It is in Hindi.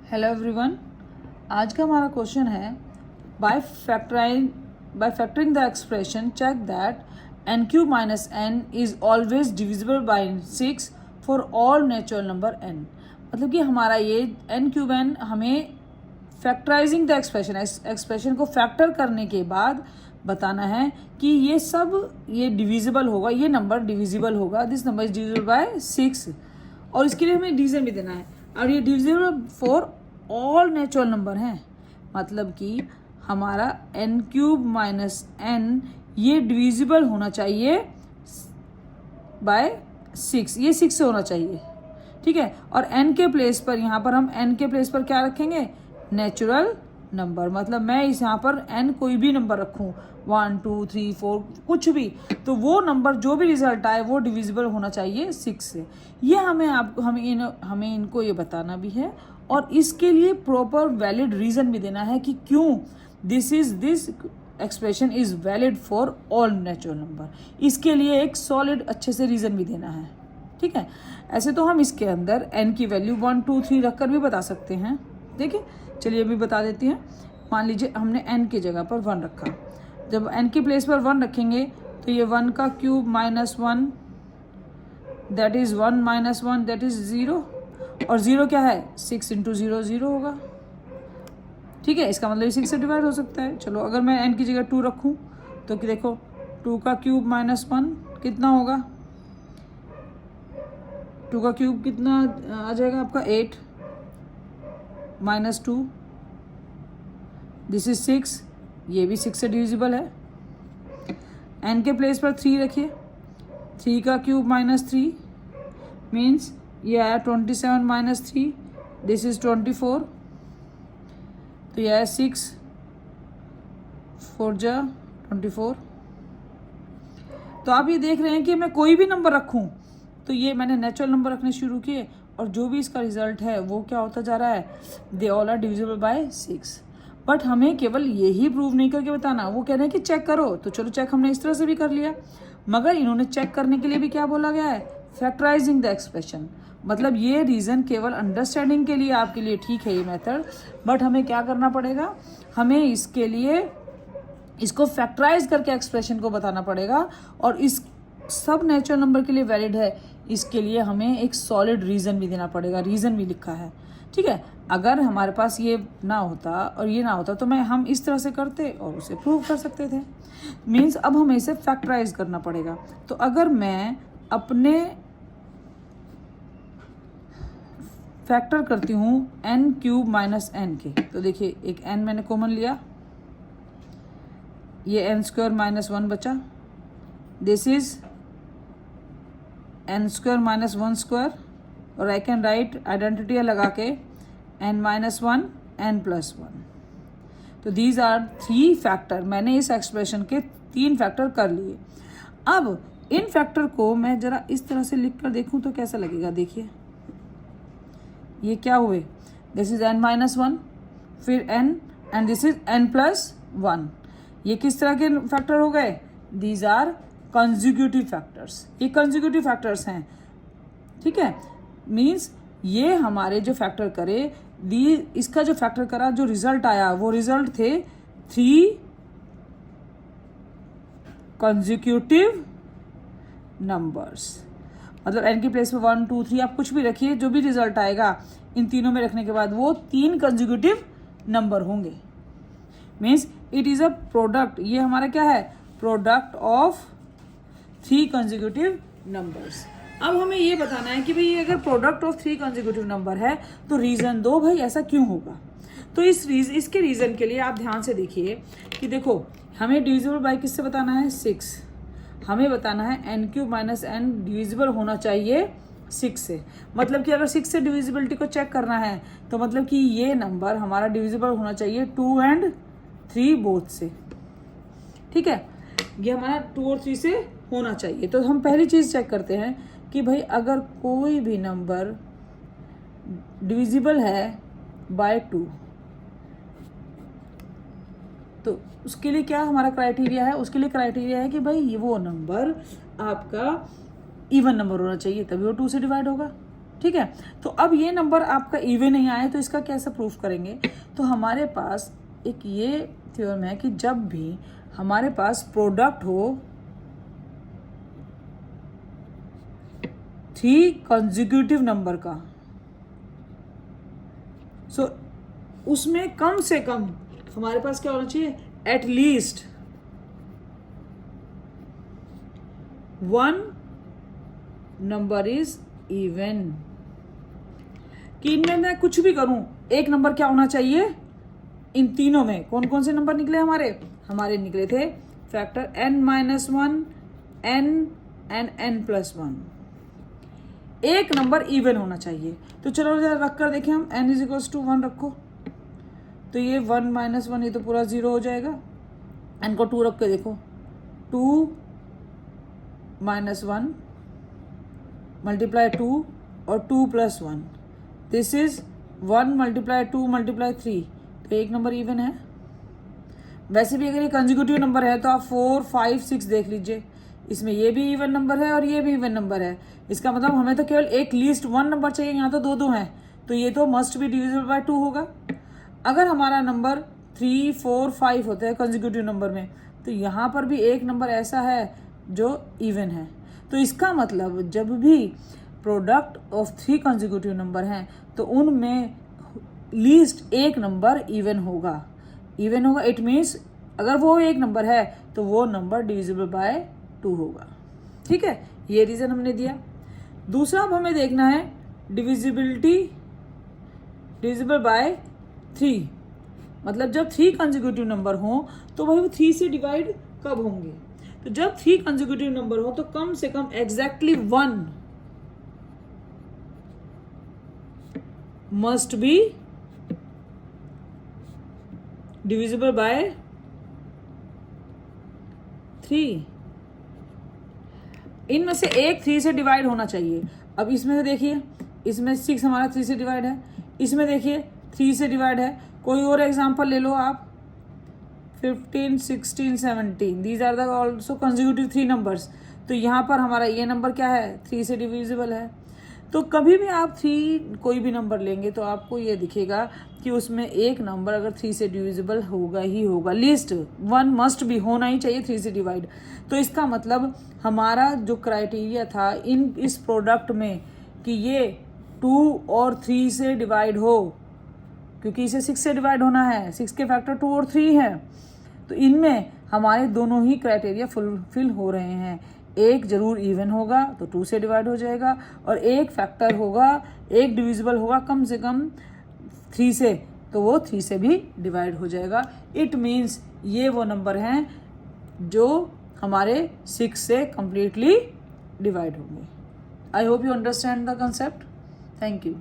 Hello everyone. आज का हमारा क्वेश्चन है by factoring the expression check that n cube minus n is always divisible by 6 for all natural number n. मतलब कि हमारा ये एन क्यूब एन हमें फैक्टराइजिंग द एक्सप्रेशन को फैक्टर करने के बाद बताना है कि ये डिविजिबल होगा, ये नंबर डिविजिबल होगा, this number is divisible by 6 और इसके लिए हमें रीजन भी देना है। और ये divisible for all natural number हैं, मतलब कि हमारा एन क्यूब माइनस एन ये डिविजिबल होना चाहिए बाय 6, ये 6 से होना चाहिए, ठीक है। और एन के प्लेस पर, यहाँ पर हम एन के प्लेस पर क्या रखेंगे, नेचुरल नंबर। मतलब मैं इस यहाँ पर एन कोई भी नंबर रखूँ 1 2 3 4 कुछ भी, तो वो नंबर जो भी रिजल्ट आए वो डिविजिबल होना चाहिए 6 से। ये हमें इनको ये बताना भी है और इसके लिए प्रॉपर वैलिड रीजन भी देना है कि क्यों this expression is valid for all natural number. इसके लिए एक सॉलिड अच्छे से रीजन भी देना है, ठीक है। ऐसे तो हम इसके अंदर एन की वैल्यू 1 2 3 रखकर भी बता सकते हैं। देखिए, चलिए अभी बता देती हैं। मान लीजिए हमने n की जगह पर 1 रखा, जब n की प्लेस पर 1 रखेंगे तो ये 1 का cube minus 1 that is 1 minus 1 that is 0, और 0 क्या है, 6 इंटू 0 0 होगा, ठीक है। इसका मतलब ये 6 से डिवाइड हो सकता है। चलो अगर मैं n की जगह 2 रखूँ तो देखो 2 का क्यूब माइनस 1 कितना होगा, 2 का क्यूब कितना आ जाएगा आपका 8 माइनस 2 दिस इज 6, ये भी 6 से डिविजिबल है। n के प्लेस पर 3 रखिए, 3 का क्यूब माइनस 3 मीन्स ये आया 27 माइनस 3 दिस इज 24, तो यह है 6 4 जा 24। तो आप ये देख रहे हैं कि मैं कोई भी नंबर रखूं तो ये मैंने नेचुरल नंबर रखने शुरू किए और जो भी इसका रिजल्ट है वो क्या होता जा रहा है, they all are divisible by 6। But हमें केवल यही प्रूव नहीं करके बताना, वो कह रहे हैं कि चेक करो, तो चलो चेक हमने इस तरह से भी कर लिया, मगर इन्होंने चेक करने के लिए भी क्या बोला गया है, फैक्टराइजिंग द एक्सप्रेशन। मतलब ये रीज़न केवल अंडरस्टैंडिंग के लिए आपके लिए ठीक है ये मेथड, बट हमें क्या करना पड़ेगा, हमें इसके लिए इसको फैक्टराइज करके एक्सप्रेशन को बताना पड़ेगा और इस सब नेचुरल नंबर के लिए वैलिड है। इसके लिए हमें एक सॉलिड रीज़न भी देना पड़ेगा, रीज़न भी लिखा है, ठीक है। अगर हमारे पास ये ना होता और ये ना होता तो हम इस तरह से करते और उसे प्रूव कर सकते थे। मीन्स अब हमें इसे फैक्टराइज करना पड़ेगा। तो अगर मैं अपने फैक्टर करती हूँ एन क्यूब माइनस एन के, तो देखिए एक एन मैंने कॉमन लिया, ये एन स्क्वायर माइनस 1 बचा, this is N square minus 1 square, और आई कैन राइट आइडेंटिटी लगा के एन माइनस 1 एन प्लस 1। तो दीज आर 3 फैक्टर, मैंने इस एक्सप्रेशन के 3 फैक्टर कर लिए। अब इन फैक्टर को मैं जरा इस तरह से लिख कर देखूँ तो कैसा लगेगा, देखिए ये क्या हुए, दिस इज एन माइनस 1 फिर n and this is n plus 1। ये किस तरह के फैक्टर हो गए, दीज आर कंसेक्यूटिव फैक्टर्स, ये कंसेक्यूटिव फैक्टर्स हैं, ठीक है। मीन्स ये हमारे जो फैक्टर करे इसका जो फैक्टर करा जो रिजल्ट आया वो रिजल्ट थे 3 कंसेक्यूटिव नंबर्स। मतलब एन की प्लेस पे 1 2 3 आप कुछ भी रखिए, जो भी रिजल्ट आएगा इन तीनों में रखने के बाद वो 3 कंसेक्यूटिव नंबर होंगे। Means it is a product, ये हमारा क्या है, प्रोडक्ट ऑफ 3 कंसेक्यूटिव नंबर्स। अब हमें ये बताना है कि भाई अगर प्रोडक्ट ऑफ 3 कंसेक्यूटिव नंबर है तो रीजन दो भाई, ऐसा क्यों होगा। तो इसके रीजन के लिए आप ध्यान से देखिए कि देखो हमें डिविजिबल बाय किससे बताना है, 6। हमें बताना है n cube minus n divisible होना चाहिए 6 से। मतलब कि अगर 6 से डिविजिबिलिटी को चेक करना है तो मतलब कि ये नंबर हमारा डिविजिबल होना चाहिए 2 एंड 3 बोथ से, ठीक है। ये हमारा 2 और 3 से होना चाहिए। तो हम पहली चीज़ चेक करते हैं कि भाई अगर कोई भी नंबर डिविजिबल है बाय 2 तो उसके लिए क्या हमारा क्राइटेरिया है, उसके लिए क्राइटेरिया है कि भाई ये वो नंबर आपका इवन नंबर होना चाहिए, तभी वो 2 से डिवाइड होगा। ठीक है। तो अब ये नंबर आपका इवन नहीं आया तो इसका कैसे प्रूफ करेंगे? तो हमारे पास एक ये थ्योरम है कि जब भी हमारे पास प्रोडक्ट हो 3 कंसेक्यूटिव नंबर का, सो उसमें कम से कम हमारे पास क्या होना चाहिए? At least 1 number is even. कि इनमें मैं कुछ भी करूं, एक नंबर क्या होना चाहिए? इन तीनों में कौन कौन से नंबर निकले हमारे निकले थे factor n-1, n and n+1। एक नंबर इवन होना चाहिए। तो चलो जरा रख कर देखें हम, n = 1 रखो तो ये 1 - 1 ये तो पूरा 0 हो जाएगा। n को 2 रख के देखो, 2 - 1 × 2 और 2 + 1, दिस इज 1 × 2 × 3, तो एक नंबर इवन है। वैसे भी अगर ये कंसेक्यूटिव नंबर है तो आप 4, 5, 6 देख लीजिए, इसमें ये भी इवन नंबर है और ये भी इवन नंबर है। इसका मतलब हमें तो केवल एक लीस्ट 1 नंबर चाहिए, यहाँ तो 2 हैं, तो ये तो मस्ट बी डिविजिबल बाय 2 होगा। अगर हमारा नंबर 3, 4, 5 होता है कंसेक्यूटिव नंबर में, तो यहाँ पर भी एक नंबर ऐसा है जो इवन है। तो इसका मतलब जब भी प्रोडक्ट ऑफ 3 कंसेक्यूटिव नंबर हैं तो उनमें लीस्ट एक नंबर इवन होगा। इट मीन्स अगर वो एक नंबर है तो वो नंबर डिविजिबल बाय 2 होगा। ठीक है, ये रीजन हमने दिया। दूसरा अब हमें देखना है डिविजिबल बाय 3, मतलब जब 3 कंसेक्यूटिव नंबर हो तो भाई वो 3 से डिवाइड कब होंगे? तो जब 3 कंसेक्यूटिव नंबर हो तो कम से come exactly 1 must be divisible by 3। इनमें से एक 3 से डिवाइड होना चाहिए। अब इसमें से देखिए, इसमें 6 हमारा 3 से डिवाइड है, इसमें देखिए 3 से डिवाइड है। कोई और एग्जांपल ले लो आप, 15, 16, 17, these are the also consecutive 3 numbers. तो यहाँ पर हमारा ये नंबर क्या है? 3 से डिविजिबल है। तो कभी भी आप 3 कोई भी नंबर लेंगे तो आपको ये दिखेगा कि उसमें एक नंबर अगर 3 से डिविजिबल होगा ही होगा, लीस्ट 1 मस्ट भी होना ही चाहिए 3 से डिवाइड। तो इसका मतलब हमारा जो क्राइटेरिया था इस प्रोडक्ट में कि ये 2 और 3 से डिवाइड हो, क्योंकि इसे 6 से डिवाइड होना है, 6 के फैक्टर 2 और 3 है, तो इनमें हमारे दोनों ही क्राइटेरिया फुलफिल हो रहे हैं। एक जरूर इवन होगा तो 2 से डिवाइड हो जाएगा, और एक फैक्टर होगा, एक डिविजिबल होगा कम से कम 3 से, तो वो 3 से भी डिवाइड हो जाएगा। इट मीन्स ये वो नंबर हैं जो हमारे 6 से कंप्लीटली डिवाइड होंगे। I hope you understand the concept. Thank you.